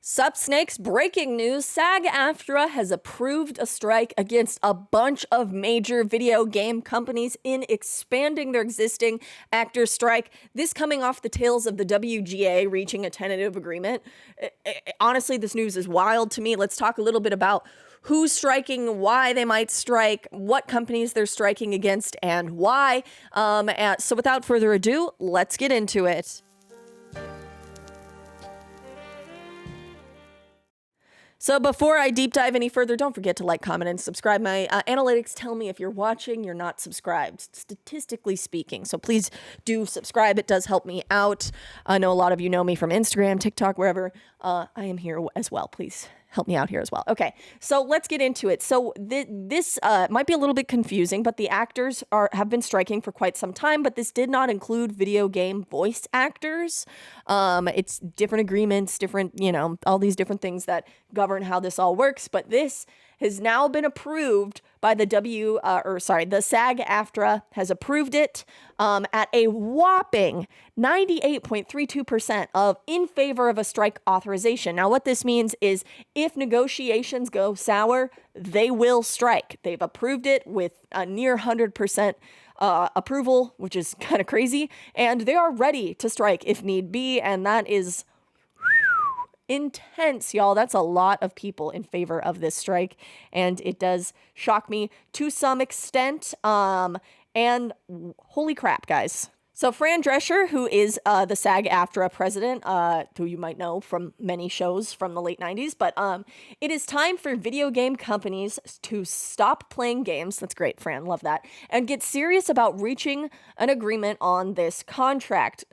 Sup, Snakes? Breaking news. SAG AFTRA has approved a strike against a bunch of major video game companies in expanding their existing actor strike. This coming off the tails of the WGA reaching a tentative agreement. Honestly, this news is wild to me. Let's talk a little bit about who's striking, why they might strike, what companies they're striking against, and why. So without further ado, let's get into it. So before I deep dive any further, don't forget to like, comment, and subscribe. My analytics tell me if you're watching, you're not subscribed, statistically speaking. So please do subscribe. It does help me out. I know a lot of you know me from Instagram, TikTok, wherever. I am here as well. Please help me out here as well. Okay, so let's get into it. So this might be a little bit confusing, but the actors have been striking for quite some time, but this did not include video game voice actors. It's different agreements, different, all these different things that govern how this all works, but this has now been approved by the the SAG AFTRA has approved it at a whopping 98.32% in favor of a strike authorization. Now, what this means is if negotiations go sour, they will strike. They've approved it with a near 100% approval, which is kind of crazy, and they are ready to strike if need be, and that is intense, y'all. That's a lot of people in favor of this strike, and it does shock me to some extent. And holy crap, guys. So Fran Drescher, who is the SAG AFTRA president, who you might know from many shows from the late 90s, but it is time for video game companies to stop playing games. That's great, Fran. Love that. And get serious about reaching an agreement on this contract.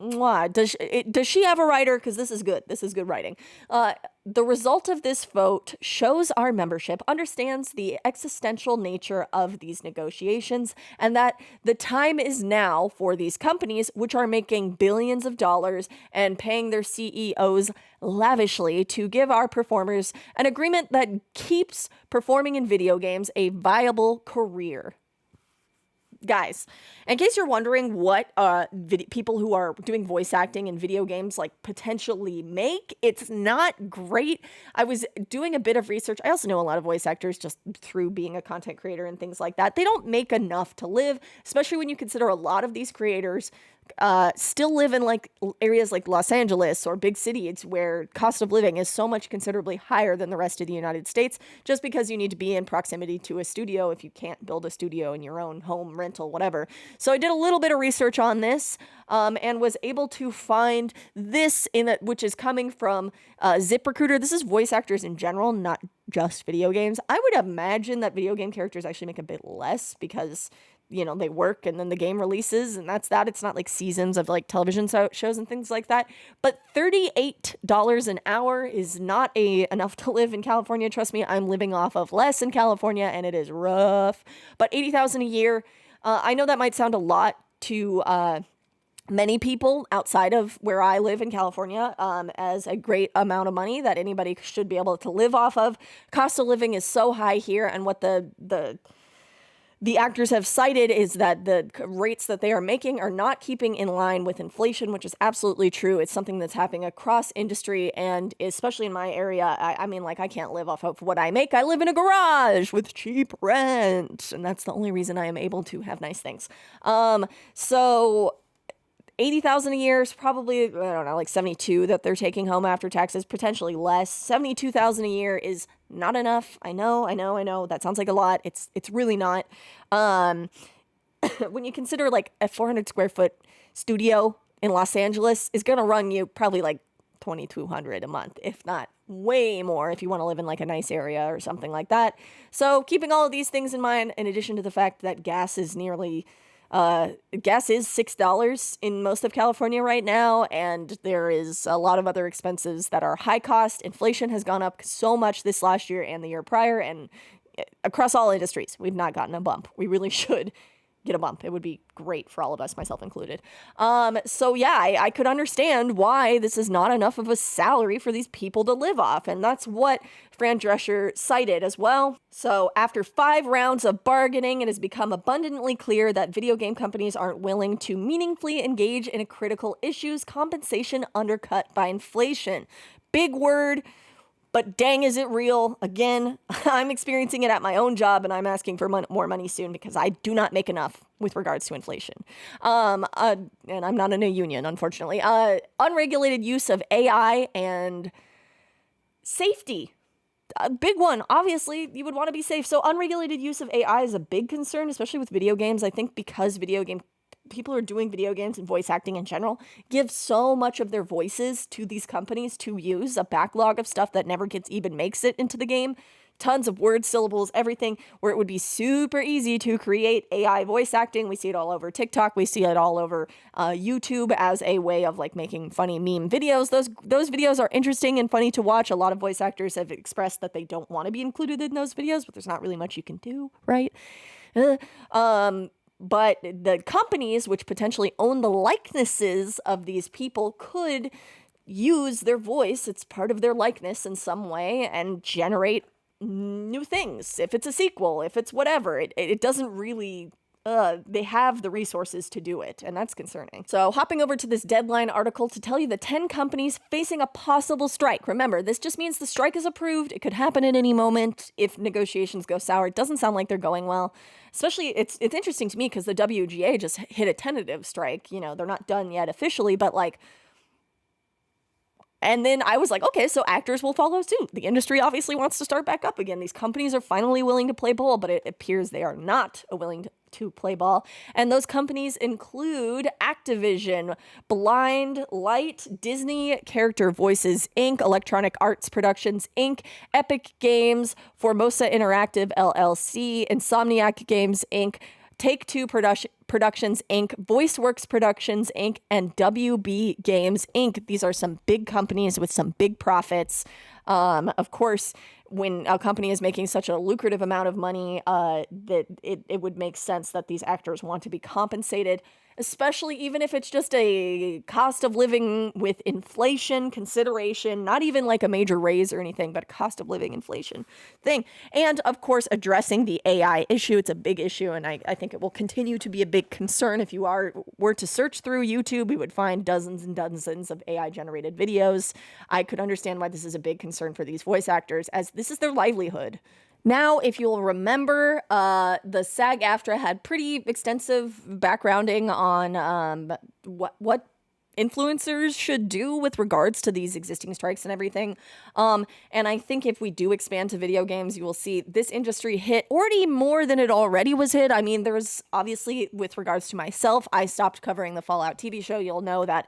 Does she have a writer? Because this is good. This is good writing. The result of this vote shows our membership understands the existential nature of these negotiations and that the time is now for these companies, which are making billions of dollars and paying their CEOs lavishly, to give our performers an agreement that keeps performing in video games a viable career. Guys, in case you're wondering what people who are doing voice acting in video games potentially make, it's not great. I was doing a bit of research. I also know a lot of voice actors just through being a content creator and things like that. They don't make enough to live, especially when you consider a lot of these creators still live in areas like Los Angeles or big cities where cost of living is so much considerably higher than the rest of the United States, just because you need to be in proximity to a studio if you can't build a studio in your own home, rental, whatever. So I did a little bit of research on this and was able to find this which is coming from ZipRecruiter. This is voice actors in general, not just video games. I would imagine that video game characters actually make a bit less because they work and then the game releases and that's that. It's not like seasons of television shows and things like that. But $38 an hour is not enough to live in California. Trust me, I'm living off of less in California and it is rough. But $80,000 a year, I know that might sound a lot to many people outside of where I live in California as a great amount of money that anybody should be able to live off of. Cost of living is so high here, and what the actors have cited is that the rates that they are making are not keeping in line with inflation, which is absolutely true. It's something that's happening across industry, and especially in my area. I can't live off of what I make. I live in a garage with cheap rent, and that's the only reason I am able to have nice things. So $80,000 a year is probably, I don't know, $72,000 that they're taking home after taxes, potentially less. $72,000 a year is not enough. I know. That sounds like a lot. It's really not. When you consider a 400 square foot studio in Los Angeles is going to run you probably $2,200 a month, if not way more, if you want to live in a nice area or something like that. So keeping all of these things in mind, in addition to the fact that gas is $6 in most of California right now, and there is a lot of other expenses that are high cost. Inflation has gone up so much this last year and the year prior, and across all industries, we've not gotten a bump. We really should get a bump. It would be great for all of us, myself included. So yeah, I could understand why this is not enough of a salary for these people to live off. And that's what Fran Drescher cited as well. So after 5 rounds of bargaining, it has become abundantly clear that video game companies aren't willing to meaningfully engage in a critical issues, compensation undercut by inflation. big word, but dang, is it real? Again, I'm experiencing it at my own job, and I'm asking for more money soon because I do not make enough with regards to inflation. And I'm not in a union, unfortunately. Unregulated use of AI and safety. A big one. Obviously, you would want to be safe. So unregulated use of AI is a big concern, especially with video games. I think because people are doing video games and voice acting in general, give so much of their voices to these companies to use, a backlog of stuff that never even makes it into the game. Tons of words, syllables, everything, where it would be super easy to create AI voice acting. We see it all over TikTok. We see it all over YouTube as a way of like making funny meme videos. Those videos are interesting and funny to watch. A lot of voice actors have expressed that they don't want to be included in those videos, but there's not really much you can do, right? But the companies which potentially own the likenesses of these people could use their voice, it's part of their likeness in some way, and generate new things. If it's a sequel, if it's whatever, it doesn't really... they have the resources to do it, and that's concerning. So hopping over to this Deadline article to tell you the 10 companies facing a possible strike. Remember, this just means the strike is approved. It could happen at any moment if negotiations go sour. It doesn't sound like they're going well. Especially, it's interesting to me because the WGA just hit a tentative strike. You know, they're not done yet officially, but like... And then I was like, okay, so actors will follow suit. The industry obviously wants to start back up again. These companies are finally willing to play ball, but it appears they are not willing to play ball. And those companies include Activision, Blind Light, Disney Character Voices, Inc., Electronic Arts Productions, Inc., Epic Games, Formosa Interactive, LLC, Insomniac Games, Inc., Take-Two Productions, Inc., VoiceWorks Productions, Inc., and WB Games, Inc. These are some big companies with some big profits. Of course, when a company is making such a lucrative amount of money, that it would make sense that these actors want to be compensated, especially even if it's just a cost of living with inflation consideration, not even like a major raise or anything, but cost of living inflation thing. And of course, addressing the AI issue. It's a big issue, and I think it will continue to be a big concern. If you were to search through YouTube, we would find dozens and dozens of AI generated videos. I could understand why this is a big concern for these voice actors, as this is their livelihood. Now, if you'll remember, the SAG AFTRA had pretty extensive backgrounding on what influencers should do with regards to these existing strikes and everything. And I think if we do expand to video games, you will see this industry hit already more than it already was hit. I mean, there's obviously, with regards to myself, I stopped covering the Fallout TV show. You'll know that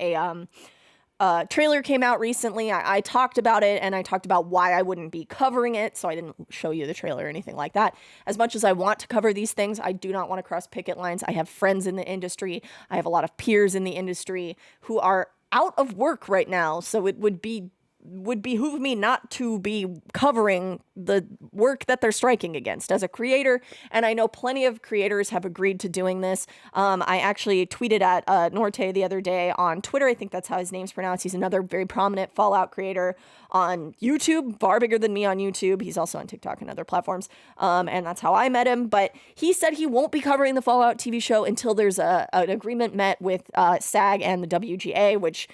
trailer came out recently. I talked about it, and I talked about why I wouldn't be covering it, so I didn't show you the trailer or anything like that. As much as I want to cover these things, I do not want to cross picket lines. I have friends in the industry. I have a lot of peers in the industry who are out of work right now, so it would behoove me not to be covering the work that they're striking against as a creator. And I know plenty of creators have agreed to doing this. I actually tweeted at Norte the other day on Twitter. I think that's how his name's pronounced. He's another very prominent Fallout creator on YouTube, far bigger than me on YouTube. He's also on TikTok and other platforms. And that's how I met him. But he said he won't be covering the Fallout TV show until there's an agreement met with SAG and the WGA, which...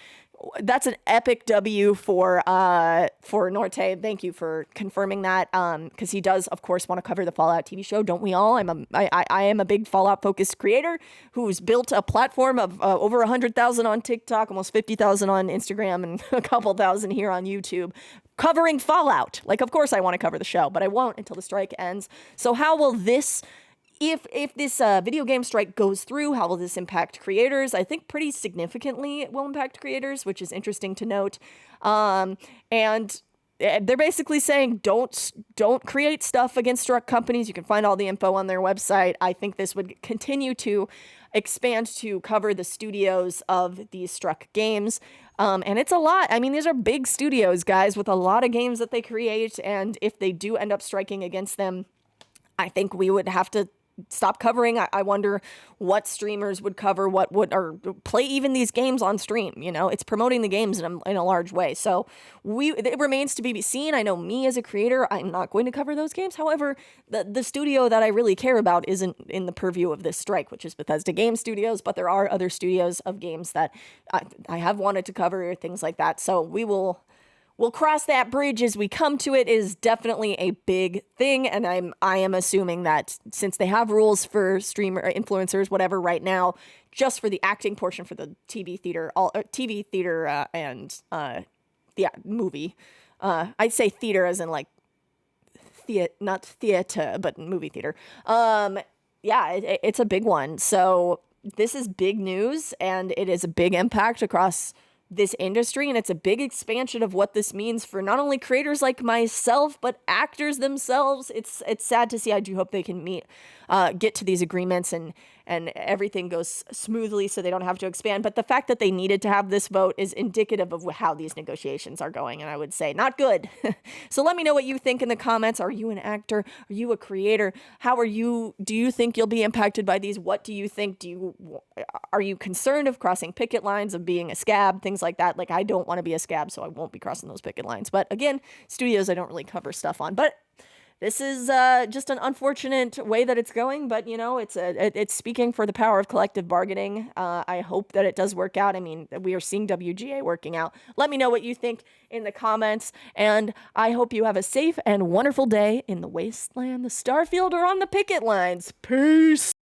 that's an epic W for Norte. Thank you for confirming that. Because he does, of course, want to cover the Fallout TV show. Don't we all? I am a big Fallout focused creator who's built a platform of over 100,000 on TikTok, almost 50,000 on Instagram, and a couple thousand here on YouTube, covering Fallout. Like, of course, I want to cover the show, but I won't until the strike ends. So how will this? If this video game strike goes through, how will this impact creators? I think pretty significantly it will impact creators, which is interesting to note. And they're basically saying don't create stuff against struck companies. You can find all the info on their website. I think this would continue to expand to cover the studios of these struck games. And it's a lot. I mean, these are big studios, guys, with a lot of games that they create. And if they do end up striking against them, I think we would have to stop covering. I wonder what streamers would cover, or play even these games on stream. You know, it's promoting the games in a large way. So it remains to be seen. I know me as a creator, I'm not going to cover those games. However, the studio that I really care about isn't in the purview of this strike, which is Bethesda Game Studios, but there are other studios of games that I have wanted to cover, things like that. So we'll we'll cross that bridge as we come to it is definitely a big thing. And I am assuming that since they have rules for streamer influencers, whatever right now, just for the acting portion for the TV theater, TV theater yeah, movie. I'd say theater as in like not theater, but movie theater. Yeah, it's a big one. So this is big news, and it is a big impact across this industry, and it's a big expansion of what this means for not only creators like myself, but actors themselves. It's sad to see. I do hope they can get to these agreements and everything goes smoothly so they don't have to expand. But the fact that they needed to have this vote is indicative of how these negotiations are going, and I would say not good. So let me know what you think in the comments. Are you an actor? Are you a creator? Do you think you'll be impacted by these? What do you think? Are you concerned of crossing picket lines, of being a scab, things like that? Like, I don't want to be a scab, so I won't be crossing those picket lines. But again, studios I don't really cover stuff on. But this is just an unfortunate way that it's going, but it's speaking for the power of collective bargaining. I hope that it does work out. I mean, we are seeing WGA working out. Let me know what you think in the comments, and I hope you have a safe and wonderful day in the wasteland, the starfield, or on the picket lines. Peace.